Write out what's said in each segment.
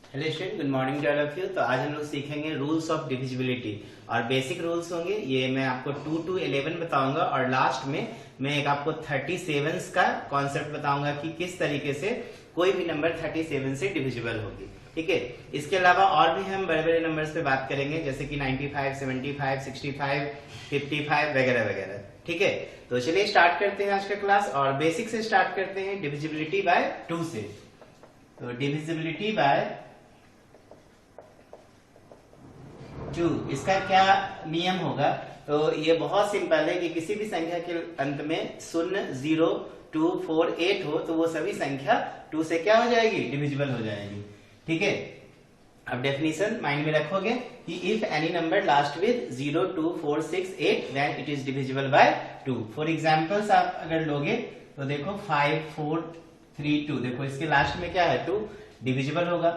Hello student, good morning to all of you. तो आज हम लोग सीखेंगे रूल्स ऑफ डिविजिबिलिटी और बेसिक रूल्स होंगे ये। मैं आपको 2 to 11 बताऊंगा और लास्ट में मैं एक आपको 37 का कॉन्सेप्ट बताऊंगा कि किस तरीके से कोई भी नंबर 37 से डिविजिबल होगी। ठीक है, इसके अलावा और भी हम बड़े बड़े नंबर्स पे बात करेंगे जैसे कि 95, 75, 65, 55 वगैरह वगैरह। ठीक है, तो चलिए स्टार्ट करते हैं आज का क्लास और बेसिक से स्टार्ट करते हैं डिविजिबिलिटी बाय 2 से। तो डिविजिबिलिटी बाय 2 इसका क्या नियम होगा? तो ये बहुत सिंपल है कि किसी भी संख्या के अंत में 0, 0, 2, 4, 8 हो तो वो सभी संख्या 2 से क्या हो जाएगी? डिविजिबल हो जाएगी। ठीक है, अब डेफिनेशन माइंड में रखोगे कि if any number last with 0, 2, 4, 6, 8 then it is divisible by 2। For examples आप अगर लोगे तो देखो 5, 4, 3, 2, देखो इसके लास्ट में क्या है? 2 डिविजिबल होगा।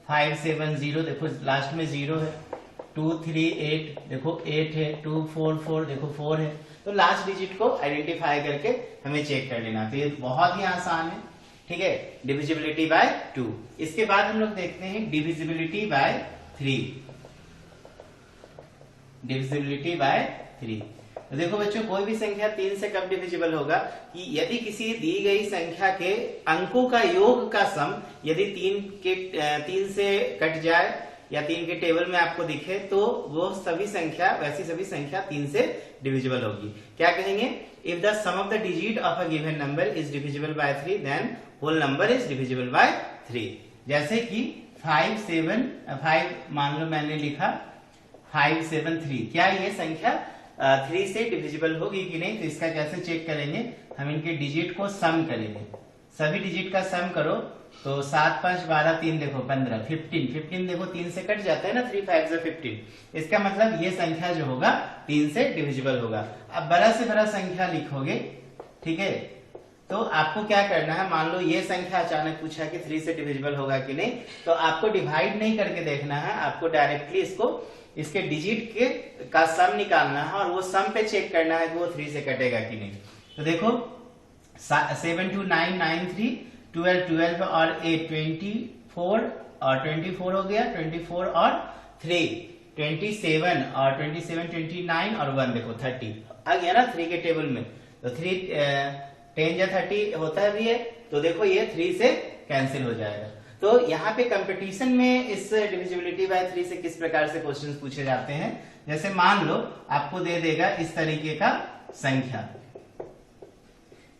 5, 7, 0 देखो लास्ट में 0 है। 2, 3, 8 देखो 8 है। 2, 4, 4 देखो 4 है। तो लास्ट डिजिट को आइडेंटिफाई करके हमें चेक कर लेना। तो ये बहुत ही आसान है। ठीक है, डिविजिबिलिटी बाय 2। इसके बाद हम लोग देखते हैं डिविजिबिलिटी बाय 3। Divisibility bye 3। तो देखो बच्चों, कोई भी संख्या 3 से कब डिविजिबल होगा कि यदि किसी दी गई संख्या के अंकों का योग का सम यदि 3 से कट जाए या 3 के टेबल में आपको दिखे तो वो सभी संख्या 3 से डिविजिबल होगी। क्या कहेंगे? If the sum of the digit of a given number is divisible by 3 then whole number is divisible by 3। जैसे कि 5 मान लो मैंने लिखा 5, 7, 3। क्या ये संख्या 3 से डिविजिबल होगी कि नहीं? तो इसका कैसे चेक करेंगे? हम इनके डिजिट को सम करेंगे। सभी डिजिट का सम करो तो 7, 5, 12, 3 देखो 15, 15 देखो 3 से कट जाता है ना। 3, 5 से 15। इसका मतलब ये संख्या जो होगा 3 से डिविजिबल होगा। अब बड़ा से बड़ा संख्या लिखोगे, ठीक है, तो आपको क्या करना है? मान लो ये संख्या अचानक पूछा कि 3 से डिविजिबल होगा कि नहीं, तो आपको डिवाइड नहीं करके देखना है, आपको डायरेक्टली इसके डिजिट का सम निकालना है और वो सम पे चेक करना है कि वो 3 से कटेगा कि नहीं। तो देखो 7, 2, 9, 9, 3, 12, 12 और 8, 24 और 24 हो गया। 24 और 3, 27 और 27, 29 और 1 देखो 30 आ गया ना 3 के टेबल में। तो 3 10 या 30 होता है भी है, तो देखो ये 3 से कैंसिल हो जाएगा। तो यहाँ पे कंपटीशन में इस डिविजिबिलिटी बाय 3 से किस प्रकार से क्वेश्चंस पूछे जाते हैं? जैसे मान लो आपको दे देगा इस तरीके का संख्या,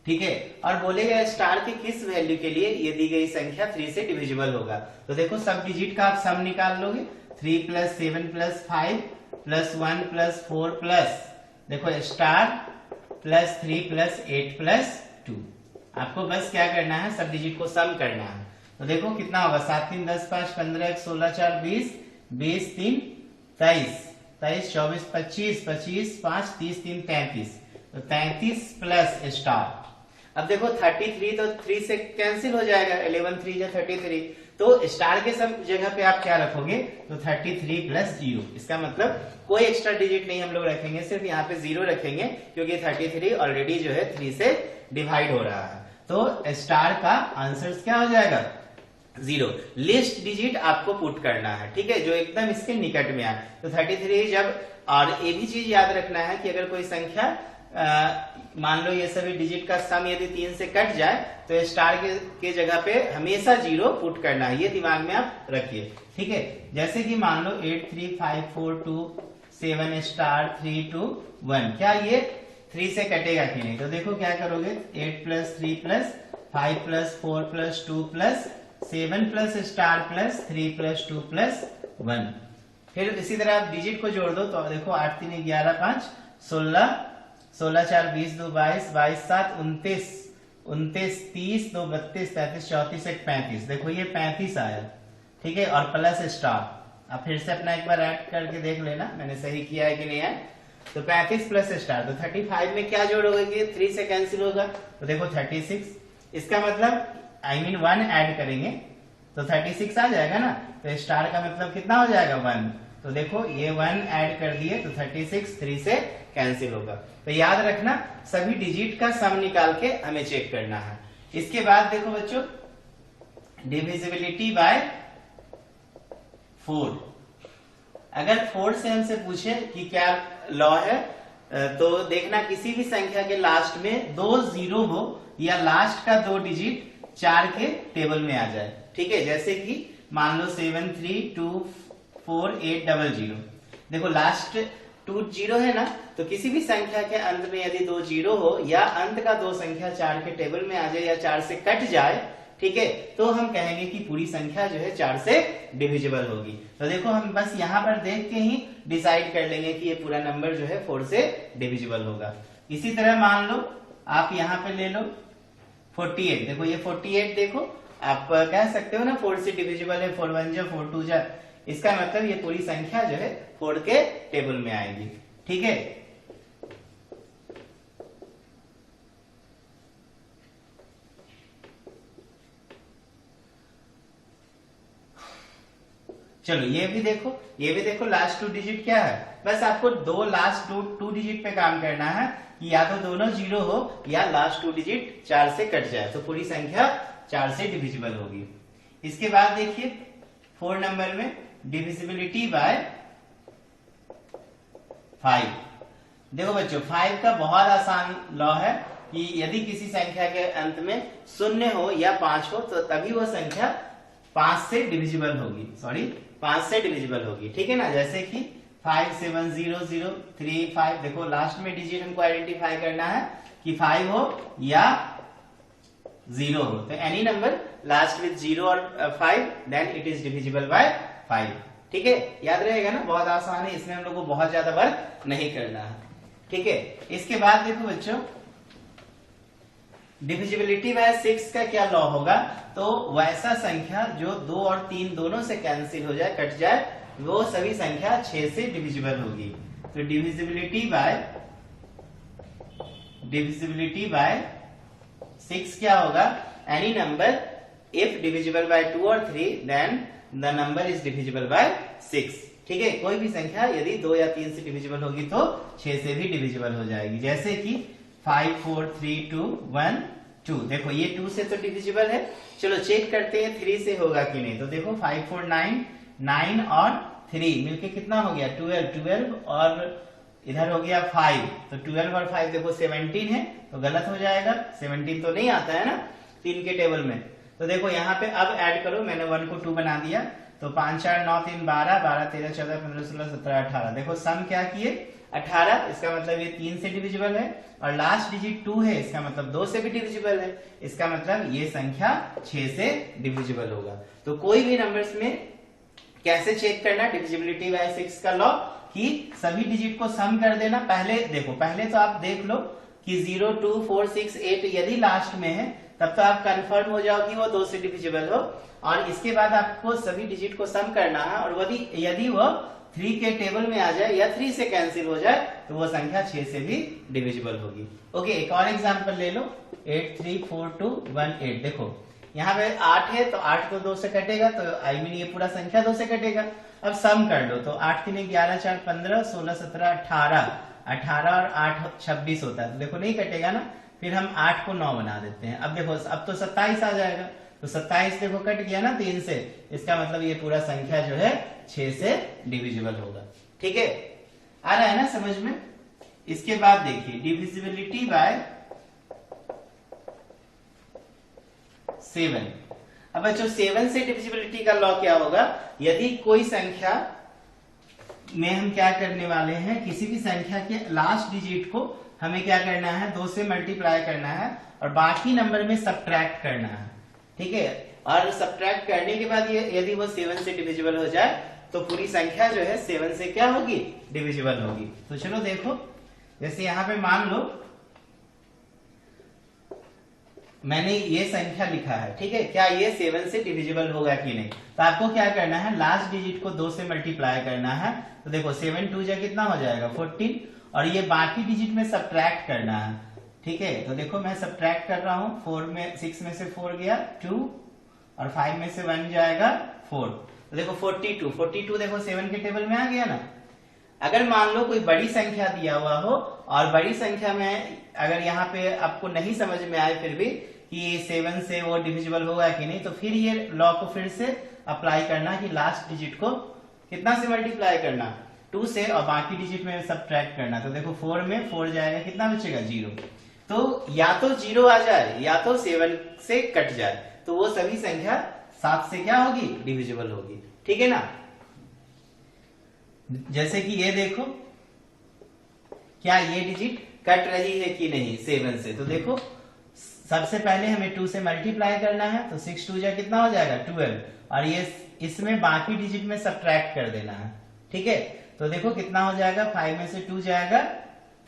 ठीक है, और बोलेगा स्टार के किस वैल्यू के लिए ये दी गई संख्या 3 से डिविजिबल होगा। तो देखो सब डिजिट का आप सम निकाल लोगे। 3 + 7 + 5 + 1 + 4 प्लस देखो स्टार +3 + 8 + 2। आपको बस क्या करना है? सब डिजिट को सम करना है। तो देखो कितना होगा? 7, 3, 10, 5, 15, 1, 16, 4, 20, 20, 3, 23, 23, 24, 25, 25, 5, 30, 3, 33। तो 33 प्लस स्टार। अब देखो 33 तो 3 से कैंसिल हो जाएगा। 11, 3 या 33। तो स्टार के सब जगह पे आप क्या रखोगे? तो 33 + 0। इसका मतलब कोई एक्स्ट्रा डिजिट नहीं हम लोग रखेंगे, सिर्फ यहाँ पे 0 रखेंगे क्योंकि 33 ऑलरेडी जो है 3 से डिवाइड हो रहा है। तो स्टार का आंसर क्या हो जाएगा? 0। लिस्ट डिजिट आपको पुट करना है, ठीक है, जो एकदम इसके निकट में आए। तो 33 जब, और ये भी चीज याद रखना है कि अगर कोई संख्या मान लो ये सभी डिजिट का सम यदि 3 से कट जाए तो स्टार के जगह पे हमेशा 0 पुट करना है। ये दिमाग में आप रखिए, ठीक है। जैसे कि मान लो 8, 3, 5, 4, 2, 7 स्टार 3, 2, 1। क्या ये 3 से कटेगा कि नहीं? तो देखो क्या करोगे? 8 + 3 + 5 + 4 + 2 + 7 + स्टार + 3 + 2 + 1। फिर इसी तरह आप डिजिट को जोड़ दो तो देखो 8, 3, 11, 5, 16, 16, 4, 20, 2, 22, 22, 7, 29, 29, 30, 2, 32, 33, 34, 1, 35। देखो ये 35 आया, ठीक है, और प्लस स्टार। आप फिर से अपना एक बार ऐड करके देख लेना मैंने सही किया है कि नहीं है। तो 35 प्लस स्टार, तो 35 में क्या जोड़ोगे कि 3 से कैंसिल होगा? तो देखो 36। इसका मतलब I mean 1 ऐड करेंगे तो 36 आ जाएगा ना। तो स्टार का मतलब कितना हो जाएगा? 1। तो देखो ये 1 ऐड कर दिए तो 36 3 से कैंसिल होगा। तो याद रखना सभी डिजिट का सम निकाल के हमें चेक करना है। इसके बाद देखो बच्चों डिविजिबिलिटी बाय 4। अगर 4 से हमसे पूछे कि क्या लॉ है, तो देखना किसी भी संख्या के लास्ट में 2 0 हो या लास्ट का 2 डिजिट 4 के टेबल में आ जाए। ठीक है, जैसे कि मान लो 7324800। देखो लास्ट 2 0 है ना, तो किसी भी संख्या के अंत में यदि 2 0 हो या अंत का 2 संख्या 4 के टेबल में आ जाए या 4 से कट जाए, ठीक है, तो हम कहेंगे कि पूरी संख्या जो है 4 से डिविजिबल होगी। तो देखो हम बस यहाँ पर देख के ही डिसाइड कर लेंगे कि ये पूरा नंबर जो है 4 से डिविजिबल होगा। इसी तरह मान लो आप यहाँ पे ले लो 48। देखो ये 48 देखो आप कह सकते हो ना 4 से डिविजिबल है, 4 1 जा 4 2 जा, इसका मतलब ये पूरी संख्या जो है 4 के टेबल में आएगी। ठीक है, चलो ये भी देखो लास्ट 2 डिजिट क्या है। बस आपको दो लास्ट 2 डिजिट पे काम करना है कि या तो दोनों 0 हो या लास्ट 2 डिजिट 4 से कट जाए, तो पूरी संख्या 4 से डिविजिबल होगी। इसके बाद देखिए 4 नंबर में डिविजिबिलिटी बाय 5। देखो बच्चों 5 का बहुत आसान लॉ है कि यदि किसी संख्या के अंत में 0 हो या 5 हो तो तभी वो संख्या 5 से डिविजिबल होगी, 5 से डिविजिबल होगी। ठीक है ना, जैसे कि 570035। देखो लास्ट में डिजिट हमको आइडेंटिफाई करना है कि 5 हो या 0 हो, तो एनी नंबर लास्ट विथ 0 और 5 then it is divisible by 5। ठीक है, याद रहेगा ना, बहुत आसान है, इसमें हम लोग को बहुत ज्यादा वर्क नहीं करना है। ठीक है, इसके बाद देखो बच्चों डिविजिबिलिटी बाय 6 का क्या लॉ होगा, तो वैसा संख्या जो 2 और 3 दोनों से कैंसिल हो जाए, कट जाए, वो सभी संख्या 6 से डिविजिबल होगी। तो डिविजिबिलिटी बाय 6 क्या होगा, any number if divisible by 2 और 3 then the number is divisible by 6। ठीक है, कोई भी संख्या यदि 2 या 3 से डिविजिबल होगी तो 6 से भी डिविजिबल हो जाएगी। जैसे कि 5 4 3 2 1 2। देखो ये 2 से तो डिविजिबल है, चलो चेक करते हैं 3 से होगा कि नहीं। तो देखो 5 4 9 9 और 3 मिलके कितना हो गया 12 और इधर हो गया 5, तो 12 और 5 देखो 17 है, तो गलत हो जाएगा, 17 तो नहीं आता है ना 3 के टेबल में। तो देखो यहाँ पे अब ऐड करो, मैंने 1 को 2 बना दिया, तो 5 4 9 3 12 12 13 14 15 16 17 18। देखो सम क्या किए 18, इसका मतलब ये 3 से डिविजिबल है, और लास्ट डिजिट 2 है, इसका मतलब 2 से भी डिविजिबल है, इसका मतलब ये संख्या 6 से डिविजिबल होगा। तो कोई भी नंबर्स में कैसे चेक करना डिविजिबिलिटी बाय 6 का लॉ, कि सभी डिजिट को सम कर देना। पहले तो आप देख लो कि 0 2 4 6 8 यदि लास्ट में है तब तो आप कंफर्म हो जाओ कि वो 2 से डिविजिबल हो, और इसके बाद आपको सभी डिजिट को सम करना है, और यदि वो 3 के टेबल में आ जाए या 3 से कैंसिल हो जाए तो वो संख्या 6 से भी डिविजिबल होगी। ओके, एक और एग्जांपल ले लो 8 3 4 2 1 8। देखो यहाँ पे 8 है, तो 8 तो 2 से कटेगा, तो आई मीन ये पूरा संख्या 2 से कटेगा। अब सम कर लो, तो 8 3 11 4 15 16 17 18 18 और 8 26 होता है, तो देखो नहीं कटेगा ना। फिर हम 8 को 9 बना देते हैं। अब देखो अब तो 27 आ जाएगा, तो 27 देखो कट गया ना 3 से, इसका मतलब ये पूरा संख्या जो है 6 से डिविजिबल होगा। ठीक है, आ रहा है ना समझ में। इसके बाद देखिए डिविजिबिलिटी बाय 7। अब बच्चों 7 से डिविजिबिलिटी का लॉ क्या होगा, यदि कोई संख्या में हम क्या करने वाले हैं, किसी भी संख्या के लास्ट डिजिट को हमें क्या करना है 2 से मल्टीप्लाई करना है और बाकी नंबर में सब्ट्रैक्ट करना है। ठीक है, और सब्ट्रैक्ट करने के बाद ये यदि वो 7 से डिविजिबल हो जाए तो पूरी संख्या जो है 7 से क्या होगी डिविजिबल होगी। तो चलो देखो, जैसे यहाँ पे मान लो मैंने ये संख्या लिखा है, ठीक है, क्या ये 7 से डिविजिबल होगा कि नहीं। तो आपको क्या करना है, लास्ट डिजिट को 2 से मल्टीप्लाई करना है। तो देखो 7 2 जा कितना हो जाएगा 14, और ये बाकी डिजिट में सब्ट्रैक्ट करना है। ठीक है, तो देखो मैं सब्ट्रैक्ट कर रहा हूँ, 6 में से 4 गया 2, और 5 में से 1 जाएगा 4। तो देखो 42 देखो 7 के टेबल में आ गया ना। अगर मान लो कोई बड़ी संख्या दिया हुआ हो, और बड़ी संख्या में अगर यहाँ पे आपको नहीं समझ में आए फिर भी कि 7 से वो डिविजिबल होगा कि नहीं, तो फिर ये लॉ को फिर से अप्लाई करना कि लास्ट डिजिट को कितना से मल्टीप्लाई करना, 2 से, और बाकी डिजिट में सब्ट्रैक्ट करना। तो देखो 4 में 4 जाएगा, कितना बचेगा 0। तो या तो 0 आ जाए या तो 7 से कट जाए, तो वो सभी संख्या 7 से क्या होगी, डिविजिबल होगी। ठीक है ना। जैसे कि ये देखो, क्या ये डिजिट कट रही है कि नहीं 7 से। तो देखो सबसे पहले हमें 2 से मल्टीप्लाई करना है, तो 6 2 जा कितना हो जाएगा 12, और ये इसमें बाकी डिजिट में सब्ट्रैक्ट कर देना है। ठीक है, तो देखो कितना हो जाएगा, 5 में से 2 जाएगा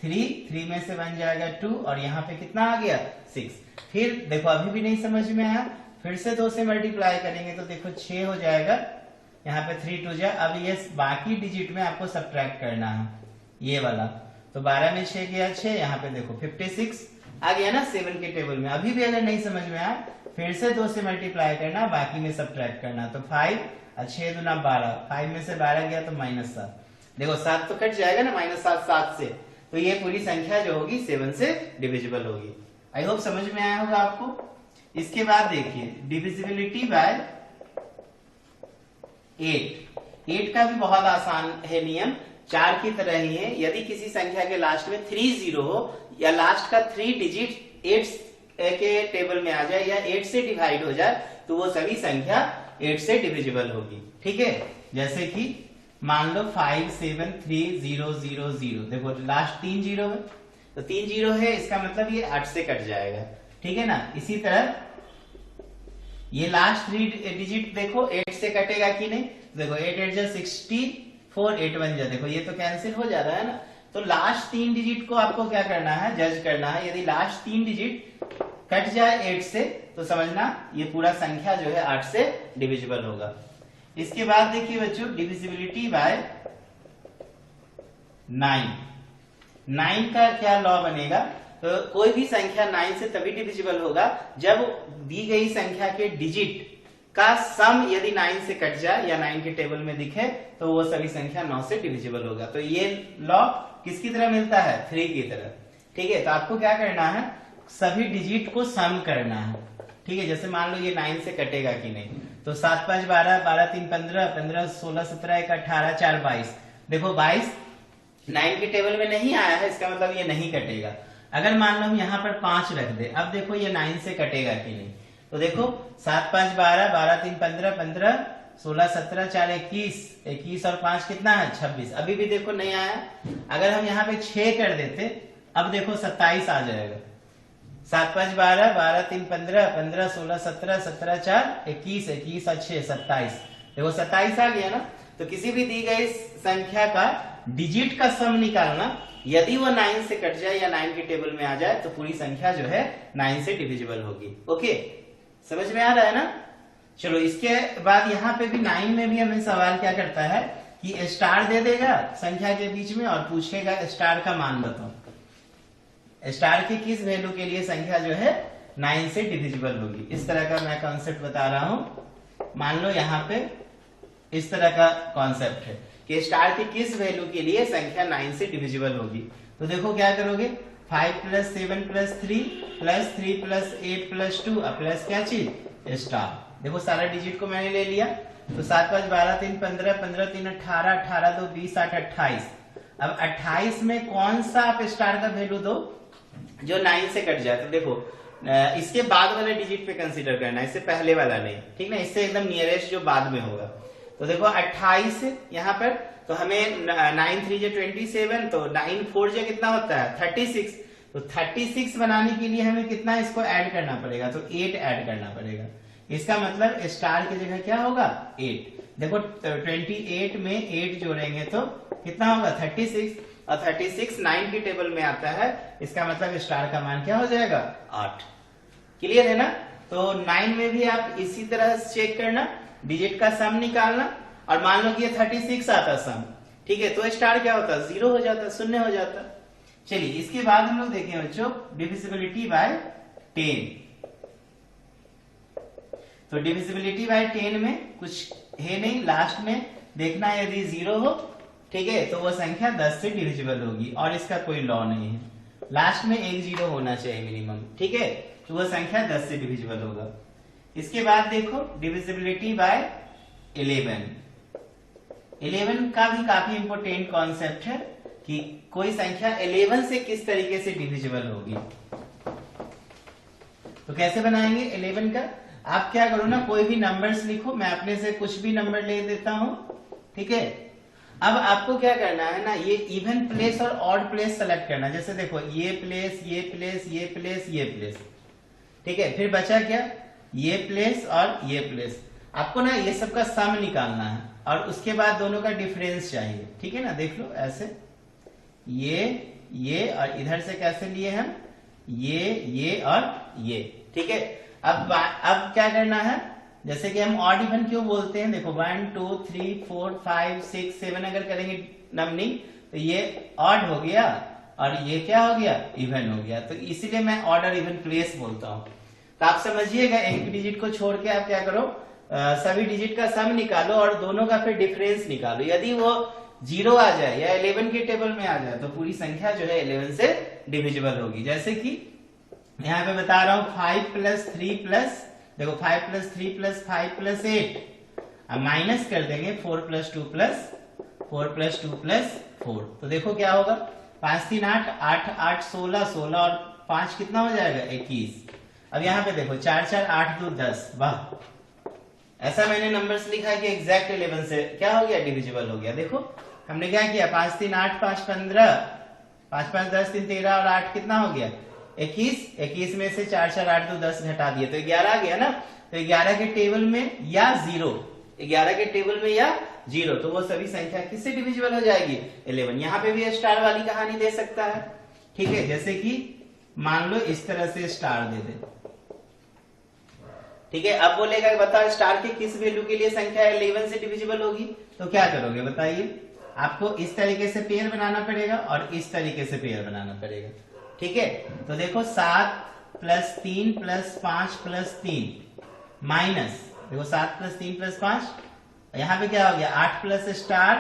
3, 3 में से 1 जाएगा 2, और यहाँ पे कितना आ गया 6। फिर देखो अभी भी नहीं समझ में आया, फिर से 2 से मल्टीप्लाई करेंगे तो देखो 6 हो जाएगा, यहाँ पे 3 2 जा। अब ये बाकी डिजिट में आपको सब्ट्रैक्ट करना है ये वाला, तो 12 में 6 गया 6, यहाँ पे देखो 56 आ गया ना 7 के टेबल में। अभी भी अगर नहीं समझ में आया, फिर से 2 से मल्टीप्लाई करना, बाकी में सब्ट्रैक्ट करना, तो 5 और 6 दूना 12, 5 में से 12 गया तो -7। देखो 7 तो कट जाएगा ना, -7 7 से, तो ये पूरी संख्या जो होगी 7 से डिविजिबल होगी। आई होप समझ में आया होगा आपको। इसके बाद देखिए डिविजिबिलिटी बाय 8 का भी बहुत आसान है नियम, 4 की तरह ही है। यदि किसी संख्या के लास्ट में 3 0 हो, या लास्ट का 3 डिजिट 8 के टेबल में आ जाए, या 8 से डिवाइड हो जाए, तो वो सभी संख्या 8 से डिविजिबल होगी। ठीक है, जैसे कि मान लो 5 7 3 0 0 0, देखो लास्ट 3 0 है, तो 3 0 है, इसका मतलब ये 8 से कट जाएगा। ठीक है ना। इसी तरह ये लास्ट 3 डिजिट देखो 8 से कटेगा कि नहीं, देखो 8 8 जा 64, 8 1 जा, देखो ये तो कैंसिल हो जा रहा है ना। तो लास्ट 3 डिजिट को आपको क्या करना है, जज करना है। यदि लास्ट 3 डिजिट कट जाए 8 से, तो समझना ये पूरा संख्या जो है 8 से डिविजिबल होगा। इसके बाद देखिए बच्चों डिविजिबिलिटी बाय 9 का क्या लॉ बनेगा, तो कोई भी संख्या 9 से तभी डिविजिबल होगा जब दी गई संख्या के डिजिट का सम यदि 9 से कट जाए या 9 के टेबल में दिखे, तो वो सभी संख्या 9 से डिविजिबल होगा। तो ये लॉ किसकी तरह मिलता है, 3 की तरह। ठीक है, तो आपको क्या करना है, सभी डिजिट को सम करना है। ठीक है, जैसे मान लो ये 9 से कटेगा कि नहीं, तो 7 5 12, 12 3 15, 15 16 17 1 18 4 22, देखो 22 9 के टेबल में नहीं आया है, इसका मतलब ये नहीं कटेगा। अगर मान लो हम यहाँ पर 5 रख दे, अब देखो ये 9 से कटेगा कि नहीं, तो देखो 7 5 12, 12 3 15, 15 16 17 4 21, 21 और 5 कितना है 26, अभी भी देखो नहीं आया। अगर हम यहाँ पे 6 कर देते, अब देखो 27 आ जाएगा। 7 5 12, 12 3 15, 15 16 17, 17 4 21, 21 और 6 27, देखो 27 आ गया ना। तो किसी भी दी गई संख्या का डिजिट का सम निकालना, यदि वो 9 से कट जाए या 9 के टेबल में आ जाए, तो पूरी संख्या जो है 9 से डिविजिबल होगी। ओके, समझ में आ रहा है ना। चलो इसके बाद यहाँ पे भी 9 में भी हमें सवाल क्या करता है कि स्टार दे देगा संख्या के बीच में और पूछेगा स्टार का मान बताओ, स्टार के किस वैल्यू के लिए संख्या जो है 9 से डिविजिबल होगी। इस तरह का मैं कॉन्सेप्ट बता रहा हूं। मान लो यहाँ पे इस तरह का कॉन्सेप्ट है कि स्टार की किस वैल्यू के लिए संख्या 9 से डिविजिबल होगी। तो देखो क्या करोगे, 5 + 7 + 3 + 3 + 8 + 2 प्लस क्या चीज स्टार। देखो सारा डिजिट को मैंने ले लिया, तो 7 5 12 3 15, 15 3 18, 18 2 20 8 28। अब 28 में कौन सा आप स्टार का वैल्यू दो जो 9 से कट जाए। तो देखो इसके बाद वाले डिजिट पे कंसीडर करना है, इससे पहले वाला नहीं, ठीक ना, इससे एकदम नियरेस्ट जो बाद में होगा। तो देखो 28 यहाँ पर, तो हमें 9 3 × 27, तो 9 4 × कितना होता है 36। तो 36 बनाने के लिए हमें कितना इसको ऐड करना पड़ेगा, तो 8 ऐड करना पड़ेगा। इसका मतलब स्टार की जगह क्या होगा 8। देखो 28 में 8 जोड़ेंगे तो कितना होगा 36, और 36 9 के टेबल में आता है, इसका मतलब स्टार का मान क्या हो जाएगा 8। क्लियर है ना। तो 9 में भी आप इसी तरह चेक करना, डिजिट का सम निकालना, और मान लो कि ये 36 आता सम, ठीक है, तो स्टार क्या होता 0 हो जाता, 0 हो जाता। चलिए इसके बाद हम लोग देखें बच्चों डिविजिबिलिटी बाय 10। तो डिविजिबिलिटी बाय 10 में कुछ है नहीं, लास्ट में देखना यदि 0 हो, ठीक है, तो वो संख्या 10 से डिविजिबल होगी, और इसका कोई लॉ नहीं है। लास्ट में एक 0 होना चाहिए मिनिमम, ठीक है, तो वो संख्या 10 से डिविजिबल होगा। इसके बाद देखो डिविजिबिलिटी बाय 11। 11 का भी काफी इंपॉर्टेंट कॉन्सेप्ट है कि कोई संख्या 11 से किस तरीके से डिविजिबल होगी। तो कैसे बनाएंगे 11 का, आप क्या करो ना, कोई भी नंबर्स लिखो, मैं अपने से कुछ भी नंबर ले देता हूं, ठीक है। अब आपको क्या करना है ना, ये इवन प्लेस और ऑड प्लेस सेलेक्ट करना। जैसे देखो ये प्लेस, ये प्लेस, ये प्लेस, ये प्लेस, ठीक है। फिर बचा क्या, ये प्लेस और ये प्लेस। आपको ना ये सब का सम निकालना है और उसके बाद दोनों का डिफरेंस चाहिए, ठीक है ना। देख लो ऐसे, ये और इधर से कैसे लिए हम, ये और ये, ठीक है। अब क्या करना है, जैसे कि हम ऑड इवन क्यों बोलते हैं, देखो 1 2 3 4 5 6 7 अगर करेंगे नंबरिंग तो ये ऑड हो गया और ये क्या हो गया, इवन हो गया। तो इसीलिए मैं ऑड और इवन प्लेस बोलता हूं। तो आप समझिएगा, एक डिजिट को छोड़ के आप क्या करो, सभी डिजिट का सम निकालो और दोनों का फिर डिफरेंस निकालो। यदि वो 0 आ जाए या 11 के टेबल में आ जाए तो पूरी संख्या जो है 11 से डिविजिबल होगी। जैसे कि यहाँ पे बता रहा हूं 5 प्लस 3 प्लस, देखो 5 प्लस 3 प्लस 5 प्लस 8, अब माइनस कर देंगे 4 प्लस 2 प्लस 4 प्लस 2 प्लस 4। तो देखो क्या होगा, 5 3 8 8 8 16 16 और 5 कितना हो जाएगा 21। अब यहाँ पे देखो 4 4 8 2 10, वाह, ऐसा मैंने नंबर्स लिखा है कि एग्जैक्ट 11 से क्या हो गया, डिविजिबल हो गया। देखो हमने क्या किया, 5 3 8 5 15, 5 5 10 3 13 और 8 कितना हो गया 21। 21 में से 4 4 8 2 10 घटा दिए तो 11 आ गया ना। तो 11 के टेबल में या 0, 11 के टेबल में या 0, तो वो सभी संख्या किससे डिविजिबल हो जाएगी, 11। यहाँ पे भी स्टार वाली कहानी दे सकता है, ठीक है। जैसे कि मान लो इस तरह से स्टार दे दे, ठीक है। अब बोलेगा बताओ स्टार के किस वैल्यू के लिए संख्या 11 से डिविजिबल होगी, तो क्या करोगे बताइए। आपको इस तरीके से पेयर बनाना पड़ेगा और इस तरीके से पेयर बनाना पड़ेगा, ठीक है। तो देखो 7 प्लस 3 प्लस 5 प्लस 3 माइनस, देखो 7 प्लस 3 प्लस 5, यहां पे क्या हो गया 8 प्लस स्टार,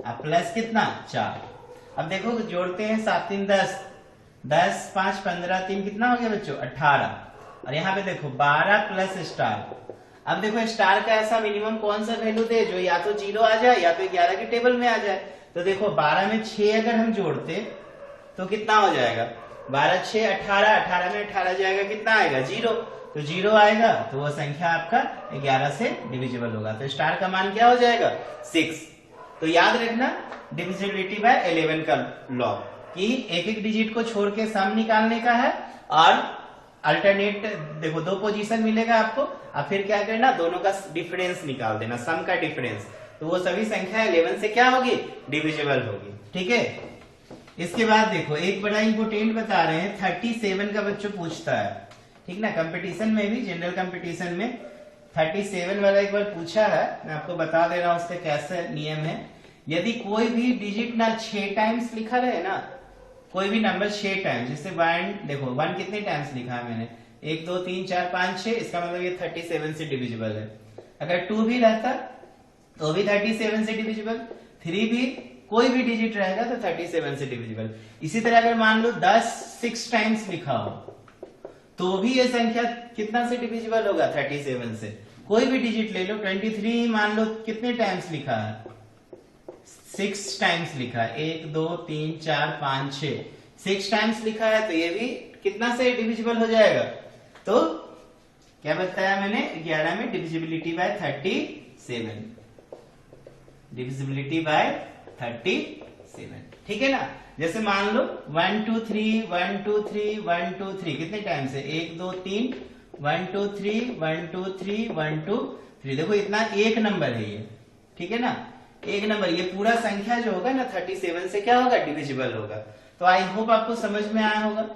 अब प्लस कितना 4। अब देखो जोड़ते हैं 7 3 10, 10 5 15 3 कितना हो गया बच्चों 18, और यहाँ पे देखो 12 प्लस स्टार। अब देखो स्टार का ऐसा मिनिमम कौन सा वैल्यू दे जो या तो 0 आ जाए या तो 11 के टेबल में आ जाए। तो देखो 12 में 6 अगर हम जोड़ते तो कितना हो जाएगा, 12 6 18, 18 में 18 जाएगा कितना आएगा 0, तो 0 आएगा तो वो संख्या आपका 11 से डिविजिबल होगा। तो स्टार का मान क्या हो जाएगा 6। तो याद रखना डिविजिबिलिटी बाय 11 का लॉ कि एक एक डिजिट को छोड़ के सम निकालने का है और अल्टरनेट, देखो 2 पोजीशन मिलेगा आपको, अब फिर क्या करना दोनों का डिफरेंस निकाल देना, सम का डिफरेंस, तो वो सभी संख्या 11 से क्या होगी डिविजिबल होगी, ठीक है। इसके बाद देखो एक बड़ा इंपोर्टेंट बता रहे हैं 37 का बच्चों पूछता है, ठीक ना, कंपटीशन में भी, जनरल कंपटीशन में 37 वाला एक बार पूछा है, मैं आपको बता दे रहा हूं उसके कैसे नियम है। यदि कोई भी डिजिट ना 6 टाइम्स लिखा रहे ना, कोई भी नंबर 6 टाइम्स, जैसे 1, देखो 1 कितने टाइम्स लिखा है मैंने 1 2 3 4 5 6, इसका मतलब ये 37 से डिविजिबल है। अगर 2 भी रहता तो भी 37 से डिविजिबल, 3 भी, कोई भी डिजिट रहेगा तो 37 से डिविजिबल। इसी तरह अगर मान लो 10 6 टाइम्स लिखा हो तो भी ये संख्या कितना से डिविजिबल होगा 37 से। कोई भी डिजिट ले लो, 23 मान लो कितने टाइम्स लिखा है 6 टाइम्स लिखा है, 1 2 3 4 5 6, 6 टाइम्स लिखा है तो ये भी कितना से डिविजिबल हो जाएगा। तो क्या बताया मैंने 11 में डिविजिबिलिटी बाय 37, डिविजिबिलिटी बाय 37, ठीक है ना। जैसे मान लो 1 2 3 1 2 3 1 2 3 कितने टाइम्स है 1 2 3 1 2 3 1 2 3 1 2 3, देखो इतना एक नंबर है ये, ठीक है ना, एक नंबर। ये पूरा संख्या जो होगा ना 37 से क्या होगा डिविजिबल होगा। तो आई होप आपको समझ में आया होगा।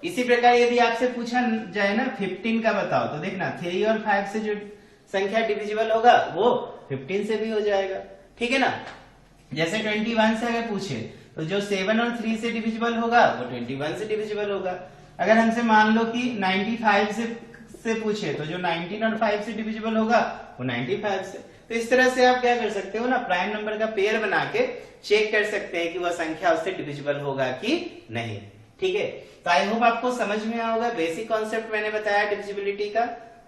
इसी प्रकार यदि आपसे पूछा जाए ना 15 का बताओ, तो देखना 3 और 5 से जो संख्या डिविजिबल होगा वो 15 से भी हो जाएगा, ठीक है ना। जैसे 21 से अगर पूछे तो जो 7 और 3 से डिविजिबल होगा वो 21 से डिविजिबल होगा। अगर हमसे मान लो कि 95 से पूछे तो जो 19 और 5 से डिविजिबल होगा वो 95 से। तो इस तरह से आप क्या कर सकते हो ना, प्राइम नंबर का पेयर बना के चेक कर सकते हैं कि वह संख्या उससे डिविजिबल होगा कि नहीं, ठीक है। तो आई होप आपको समझ में आया होगा, बेसिक कॉन्सेप्ट मैंने बताया डिविजिबिलिटी का।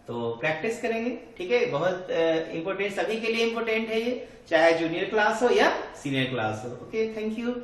तो प्रैक्टिस करेंगे, ठीक है। बहुत इंपॉर्टेंट, सभी के लिए इंपॉर्टेंट है ये, चाहे जूनियर क्लास हो या सीनियर क्लास हो। Okay, thank you.